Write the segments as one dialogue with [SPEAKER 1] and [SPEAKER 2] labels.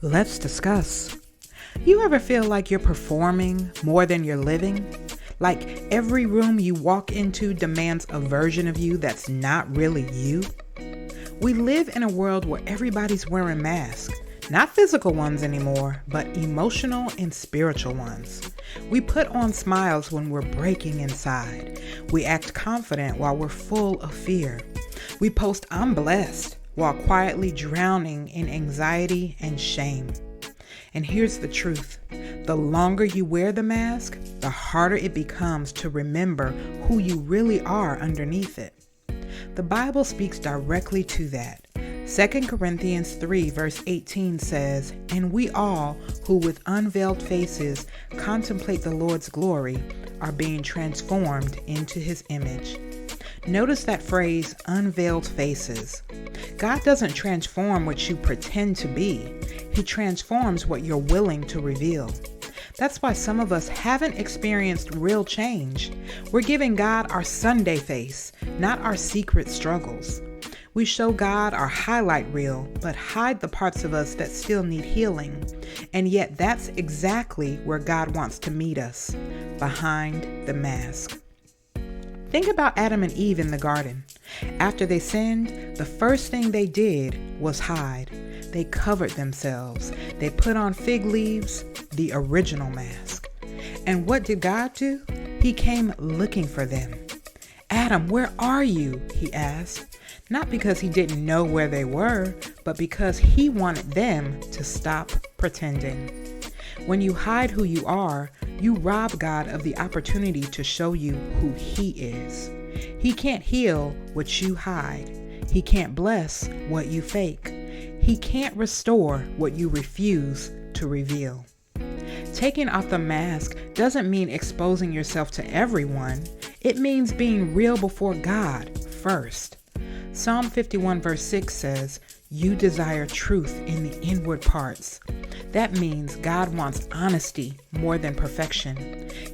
[SPEAKER 1] Let's discuss. You ever feel like you're performing more than you're living? Like every room you walk into demands a version of you that's not really you? We live in a world where everybody's wearing masks. Not physical ones anymore, but emotional and spiritual ones. We put on smiles when we're breaking inside. We act confident while we're full of fear. We post "I'm blessed" while quietly drowning in anxiety and shame. And here's the truth. The longer you wear the mask, the harder it becomes to remember who you really are underneath it. The Bible speaks directly to that. 2 Corinthians 3 verse 18 says, "And we all who with unveiled faces contemplate the Lord's glory are being transformed into his image." Notice that phrase, unveiled faces. God doesn't transform what you pretend to be. He transforms what you're willing to reveal. That's why some of us haven't experienced real change. We're giving God our Sunday face, not our secret struggles. We show God our highlight reel, but hide the parts of us that still need healing. And yet that's exactly where God wants to meet us, behind the mask. Think about Adam and Eve in the garden. After they sinned, the first thing they did was hide. They covered themselves. They put on fig leaves, the original mask. And what did God do? He came looking for them. "Adam, where are you?" he asked. Not because he didn't know where they were, but because he wanted them to stop pretending. When you hide who you are, you rob God of the opportunity to show you who he is. He can't heal what you hide. He can't bless what you fake. He can't restore what you refuse to reveal. Taking off the mask doesn't mean exposing yourself to everyone. It means being real before God first. Psalm 51 verse 6 says, "You desire truth in the inward parts." That means God wants honesty more than perfection.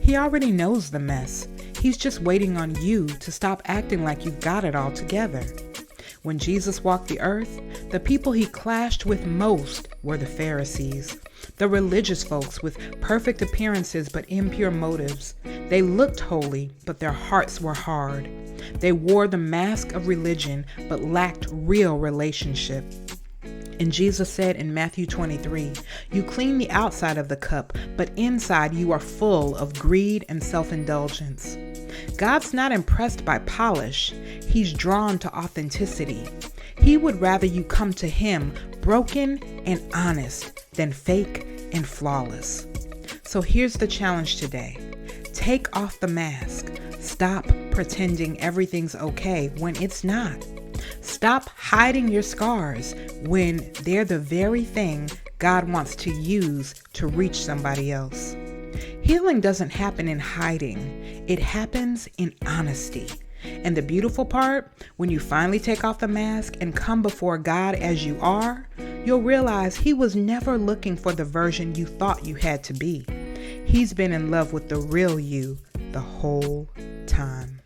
[SPEAKER 1] He already knows the mess. He's just waiting on you to stop acting like you've got it all together. When Jesus walked the earth, the people he clashed with most were the Pharisees, the religious folks with perfect appearances but impure motives. They looked holy, but their hearts were hard. They wore the mask of religion but lacked real relationship. And Jesus said in Matthew 23, "You clean the outside of the cup, but inside you are full of greed and self-indulgence." God's not impressed by polish. He's drawn to authenticity. He would rather you come to him broken and honest than fake and flawless. So here's the challenge today. Take off the mask. Stop pretending everything's okay when it's not. Stop hiding your scars when they're the very thing God wants to use to reach somebody else. Healing doesn't happen in hiding. It happens in honesty. And the beautiful part, when you finally take off the mask and come before God as you are, you'll realize he was never looking for the version you thought you had to be. He's been in love with the real you the whole time.